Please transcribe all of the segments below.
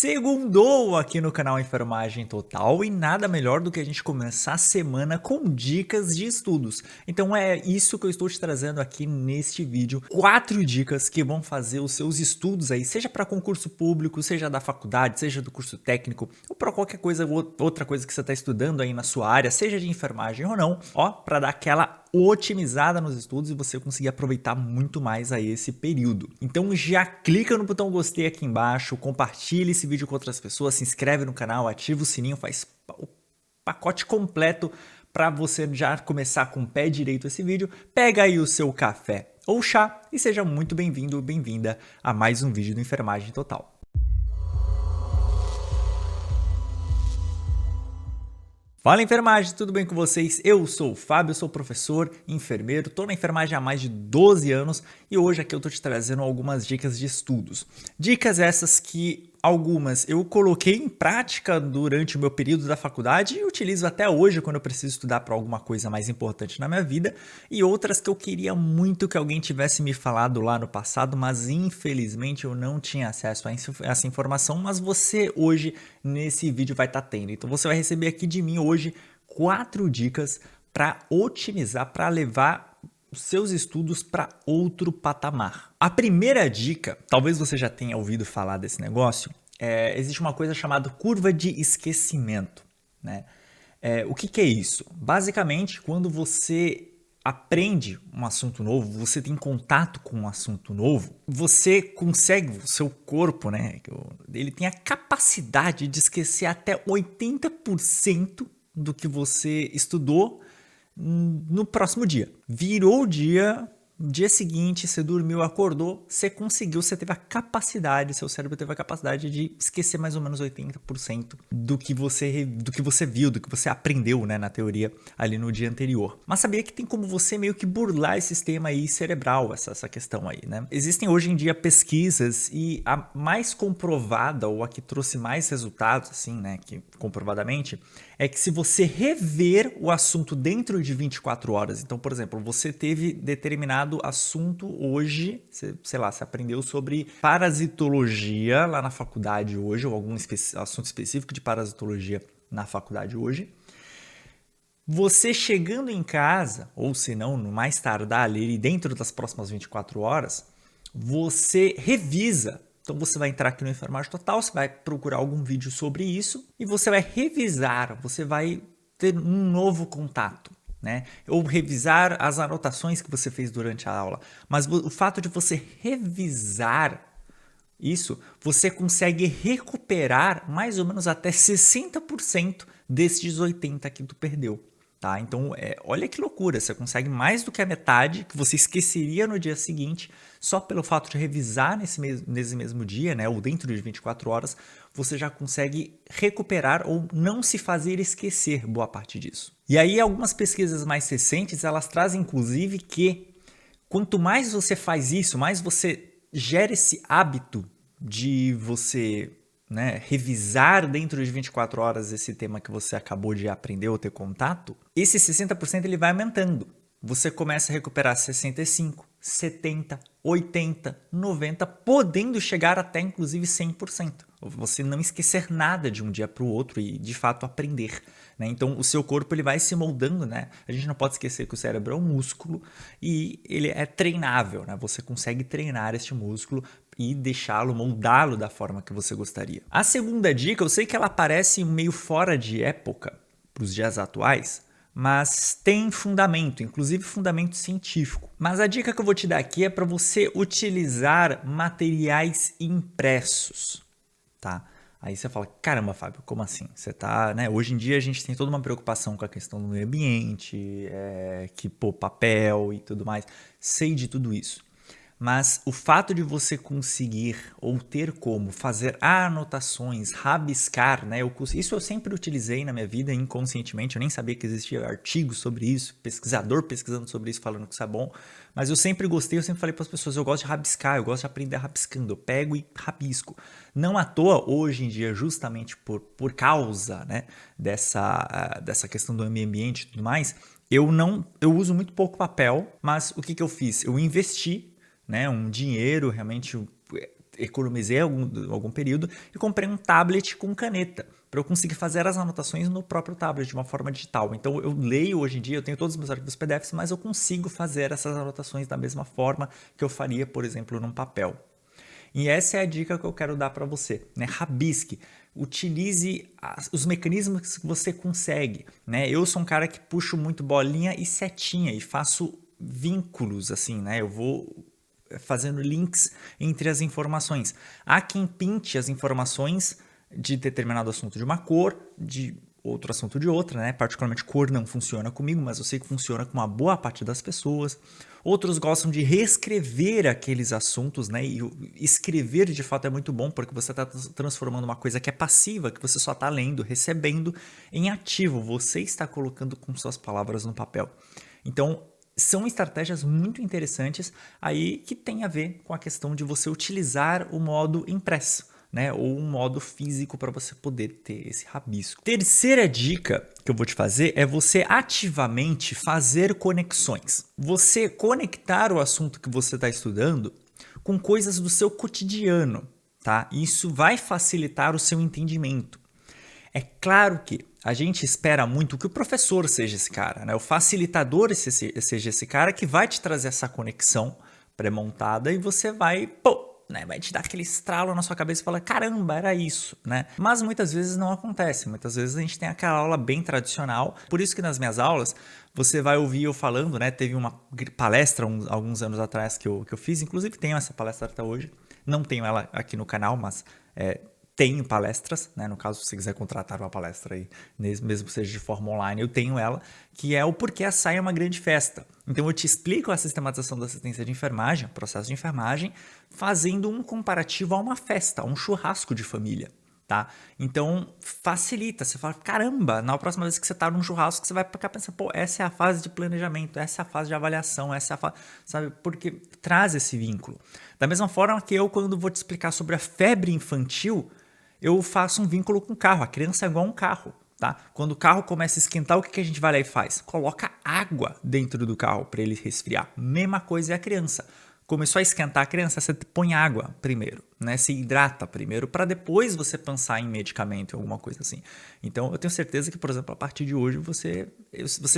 Segundou aqui no canal Enfermagem Total e nada melhor do que a gente começar a semana com dicas de estudos. Então é isso que eu estou te trazendo aqui neste vídeo. 4 dicas que vão fazer os seus estudos aí, seja para concurso público, seja da faculdade, seja do curso técnico, ou para qualquer coisa, outra coisa que você está estudando aí na sua área, seja de enfermagem ou não, ó, para dar aquela otimizada nos estudos e você conseguir aproveitar muito mais aí esse período. Então já clica no botão gostei aqui embaixo, compartilha esse vídeo com outras pessoas, se inscreve no canal, ativa o sininho, faz o pacote completo para você já começar com o pé direito esse vídeo. Pega aí o seu café ou chá e seja muito bem-vindo, bem-vinda a mais um vídeo do Enfermagem Total. Fala enfermagem, tudo bem com vocês? Eu sou o Fábio, sou professor, enfermeiro, estou na enfermagem há mais de 12 anos e hoje aqui eu estou te trazendo algumas dicas de estudos. Dicas essas que algumas eu coloquei em prática durante o meu período da faculdade e utilizo até hoje quando eu preciso estudar para alguma coisa mais importante na minha vida, e outras que eu queria muito que alguém tivesse me falado lá no passado, mas infelizmente eu não tinha acesso a essa informação, mas você hoje nesse vídeo vai estar tendo. Então você vai receber aqui de mim hoje 4 dicas para otimizar, para levar os seus estudos para outro patamar. A primeira dica, talvez você já tenha ouvido falar desse negócio, existe uma coisa chamada curva de esquecimento, né? O que é isso? Basicamente, quando você aprende um assunto novo, você tem contato com um assunto novo, você consegue, o seu corpo, né, ele tem a capacidade de esquecer até 80% do que você estudou no próximo dia. Virou o dia seguinte, você dormiu, acordou, você conseguiu, você teve a capacidade, seu cérebro teve a capacidade de esquecer mais ou menos 80% do que você viu, do que você aprendeu, né, na teoria ali no dia anterior. Mas sabia que tem como você meio que burlar esse sistema aí cerebral, essa questão aí, né? Existem hoje em dia pesquisas e a mais comprovada, ou a que trouxe mais resultados, assim, né, que comprovadamente, é que se você rever o assunto dentro de 24 horas, então, por exemplo, você teve determinado assunto hoje, sei lá, você aprendeu sobre parasitologia lá na faculdade hoje, ou algum assunto específico de parasitologia na faculdade hoje. Você chegando em casa, ou se não, no mais tardar ali dentro das próximas 24 horas, você revisa. Então você vai entrar aqui no Enfermagem Total, você vai procurar algum vídeo sobre isso e você vai revisar, você vai ter um novo contato, né? Ou revisar as anotações que você fez durante a aula. Mas o fato de você revisar isso, você consegue recuperar mais ou menos até 60% desses 80% que tu perdeu. Tá? Então, olha que loucura, você consegue mais do que a metade que você esqueceria no dia seguinte, só pelo fato de revisar nesse mesmo dia, né, ou dentro de 24 horas, você já consegue recuperar ou não se fazer esquecer boa parte disso. E aí algumas pesquisas mais recentes, elas trazem inclusive que quanto mais você faz isso, mais você gera esse hábito de você, né, revisar dentro de 24 horas esse tema que você acabou de aprender ou ter contato, esse 60% ele vai aumentando. Você começa a recuperar 65%, 70%, 80%, 90%, podendo chegar até inclusive 100%. Você não esquecer nada de um dia para o outro e de fato aprender, né? Então o seu corpo ele vai se moldando, né? A gente não pode esquecer que o cérebro é um músculo e ele é treinável, né? Você consegue treinar este músculo e deixá-lo, moldá-lo da forma que você gostaria. A segunda dica, eu sei que ela parece meio fora de época para os dias atuais, mas tem fundamento, inclusive fundamento científico. Mas a dica que eu vou te dar aqui é para você utilizar materiais impressos, tá? Aí você fala, caramba, Fábio, como assim? Você tá, né? Hoje em dia a gente tem toda uma preocupação com a questão do meio ambiente, papel e tudo mais. Sei de tudo isso. Mas o fato de você conseguir ou ter como fazer anotações, rabiscar, né? Isso eu sempre utilizei na minha vida inconscientemente, eu nem sabia que existia artigos sobre isso, pesquisador pesquisando sobre isso, falando que isso é bom, mas eu sempre gostei, eu sempre falei para as pessoas, eu gosto de rabiscar, eu gosto de aprender rabiscando, eu pego e rabisco. Não à toa, hoje em dia, justamente por causa, né, dessa questão do meio ambiente e tudo mais, eu uso muito pouco papel, mas o que eu fiz? Eu investi, né, um dinheiro realmente economizei algum período e comprei um tablet com caneta para eu conseguir fazer as anotações no próprio tablet de uma forma digital. Então eu leio hoje em dia, eu tenho todos os meus arquivos PDFs, mas eu consigo fazer essas anotações da mesma forma que eu faria, por exemplo, num papel. E essa é a dica que eu quero dar para você, né? Rabisque, utilize os mecanismos que você consegue, né? Eu sou um cara que puxo muito bolinha e setinha e faço vínculos assim, né? Eu vou fazendo links entre as informações. Há quem pinte as informações de determinado assunto de uma cor, de outro assunto de outra, né? Particularmente cor não funciona comigo, mas eu sei que funciona com uma boa parte das pessoas. Outros gostam de reescrever aqueles assuntos, né? E escrever de fato é muito bom porque você está transformando uma coisa que é passiva, que você só está lendo, recebendo, em ativo. Você está colocando com suas palavras no papel. Então, são estratégias muito interessantes aí que tem a ver com a questão de você utilizar o modo impresso, né? Ou um modo físico para você poder ter esse rabisco. Terceira dica que eu vou te fazer é você ativamente fazer conexões. Você conectar o assunto que você está estudando com coisas do seu cotidiano, tá? Isso vai facilitar o seu entendimento. É claro que a gente espera muito que o professor seja esse cara, né? O facilitador seja esse cara que vai te trazer essa conexão pré-montada e você vai, né, vai te dar aquele estralo na sua cabeça e falar, caramba, era isso, né? Mas muitas vezes não acontece, muitas vezes a gente tem aquela aula bem tradicional, por isso que nas minhas aulas você vai ouvir eu falando, né? Teve uma palestra alguns anos atrás que eu fiz, inclusive tenho essa palestra até hoje, não tenho ela aqui no canal, mas tenho palestras, né? No caso, se você quiser contratar uma palestra aí, mesmo que seja de forma online, eu tenho ela, que é o porquê a SAI é uma grande festa. Então eu te explico a sistematização da assistência de enfermagem, o processo de enfermagem, fazendo um comparativo a uma festa, a um churrasco de família, tá? Então facilita, você fala, caramba, na próxima vez que você tá num churrasco, você vai ficar pensando, essa é a fase de planejamento, essa é a fase de avaliação, essa é a fase, sabe? Porque traz esse vínculo. Da mesma forma que eu, quando vou te explicar sobre a febre infantil, eu faço um vínculo com o carro. A criança é igual um carro, tá? Quando o carro começa a esquentar, o que a gente vai lá e faz? Coloca água dentro do carro para ele resfriar. Mesma coisa é a criança. Começou a esquentar a criança, você põe água primeiro, né? Se hidrata primeiro para depois você pensar em medicamento ou alguma coisa assim. Então, eu tenho certeza que, por exemplo, a partir de hoje você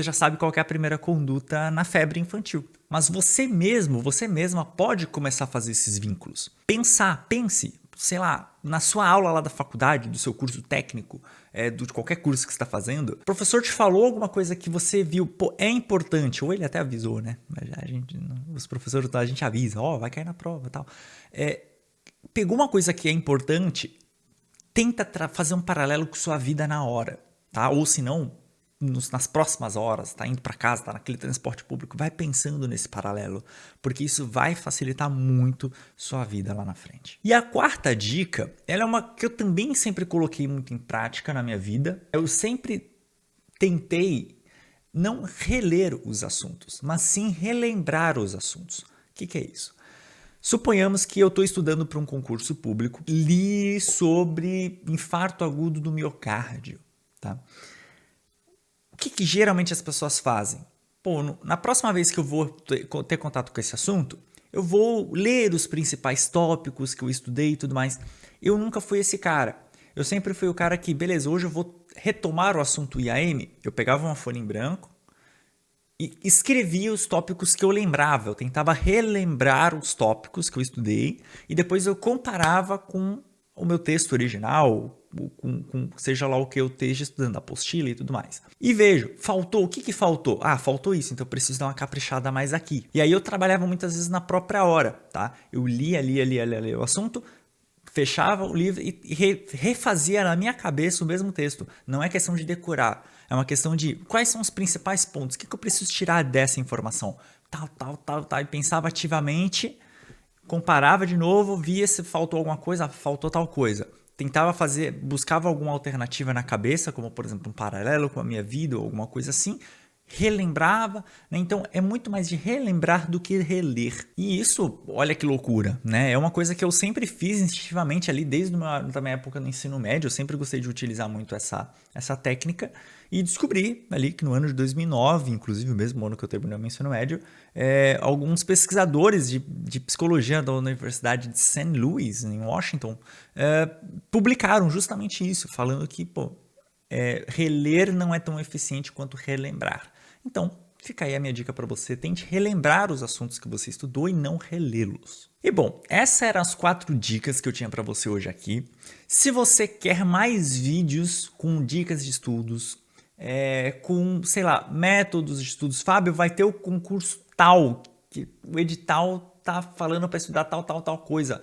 já sabe qual é a primeira conduta na febre infantil. Mas você mesma pode começar a fazer esses vínculos. Pense, sei lá, na sua aula lá da faculdade, do seu curso técnico, de qualquer curso que você está fazendo, o professor te falou alguma coisa que você viu, é importante, ou ele até avisou, né? Mas os professores, a gente avisa, vai cair na prova e tal. Pegou uma coisa que é importante, tenta fazer um paralelo com sua vida na hora, tá? Ou se não, nas próximas horas, tá indo para casa, tá naquele transporte público, vai pensando nesse paralelo, porque isso vai facilitar muito sua vida lá na frente. E a quarta dica, ela é uma que eu também sempre coloquei muito em prática na minha vida. Eu sempre tentei não reler os assuntos, mas sim relembrar os assuntos. O que é isso? Suponhamos que eu estou estudando para um concurso público, li sobre infarto agudo do miocárdio, tá? O que geralmente as pessoas fazem? Na próxima vez que eu vou ter contato com esse assunto, eu vou ler os principais tópicos que eu estudei e tudo mais. Eu nunca fui esse cara. Eu sempre fui o cara que, beleza, hoje eu vou retomar o assunto IAM. Eu pegava uma folha em branco e escrevia os tópicos que eu lembrava. Eu tentava relembrar os tópicos que eu estudei e depois eu comparava com o meu texto original, com seja lá o que eu esteja estudando, a apostila e tudo mais. E vejo, faltou, o que faltou? Faltou isso, então eu preciso dar uma caprichada mais aqui. E aí eu trabalhava muitas vezes na própria hora, tá? Eu lia o assunto, fechava o livro e refazia na minha cabeça o mesmo texto. Não é questão de decorar, é uma questão de quais são os principais pontos, o que eu preciso tirar dessa informação, tal, e pensava ativamente, comparava de novo, via se faltou alguma coisa, faltou tal coisa. Tentava buscava alguma alternativa na cabeça, como por exemplo um paralelo com a minha vida ou alguma coisa assim, relembrava, né? Então é muito mais de relembrar do que reler. E isso, olha que loucura, né? É uma coisa que eu sempre fiz instintivamente ali desde da minha época no ensino médio. Eu sempre gostei de utilizar muito essa técnica e descobri ali que no ano de 2009, inclusive o mesmo ano que eu terminei o meu ensino médio, alguns pesquisadores de psicologia da Universidade de St. Louis, em Washington, publicaram justamente isso, falando que, pô, reler não é tão eficiente quanto relembrar. Então, fica aí a minha dica para você. Tente relembrar os assuntos que você estudou e não relê-los. E bom, essas eram as 4 dicas que eu tinha para você hoje aqui. Se você quer mais vídeos com dicas de estudos, com, sei lá, métodos de estudos, Fábio, vai ter o concurso tal, que o edital tá falando para estudar tal coisa.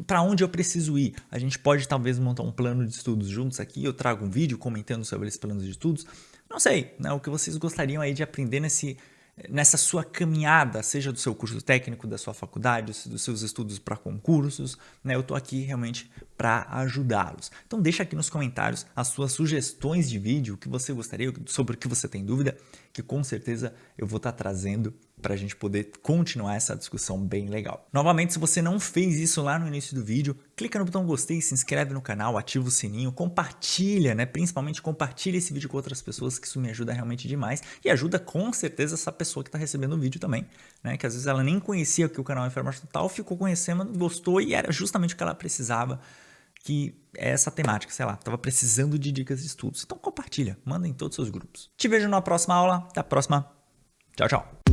Para onde eu preciso ir? A gente pode talvez montar um plano de estudos juntos aqui. Eu trago um vídeo comentando sobre esse plano de estudos. Não sei, né, o que vocês gostariam aí de aprender nessa sua caminhada, seja do seu curso técnico, da sua faculdade, dos seus estudos para concursos, né? Eu estou aqui realmente para ajudá-los. Então deixa aqui nos comentários as suas sugestões de vídeo, o que você gostaria, sobre o que você tem dúvida, que com certeza eu vou estar trazendo para a gente poder continuar essa discussão bem legal. Novamente, se você não fez isso lá no início do vídeo, clica no botão gostei, se inscreve no canal, ativa o sininho, compartilha, né? Principalmente compartilha esse vídeo com outras pessoas, que isso me ajuda realmente demais e ajuda com certeza essa pessoa que está recebendo o vídeo também, né? Que às vezes ela nem conhecia que o canal é Enfermagem Total, ficou conhecendo, gostou e era justamente o que ela precisava, que é essa temática, sei lá, estava precisando de dicas de estudos. Então compartilha, manda em todos os seus grupos. Te vejo na próxima aula, até a próxima, tchau, tchau.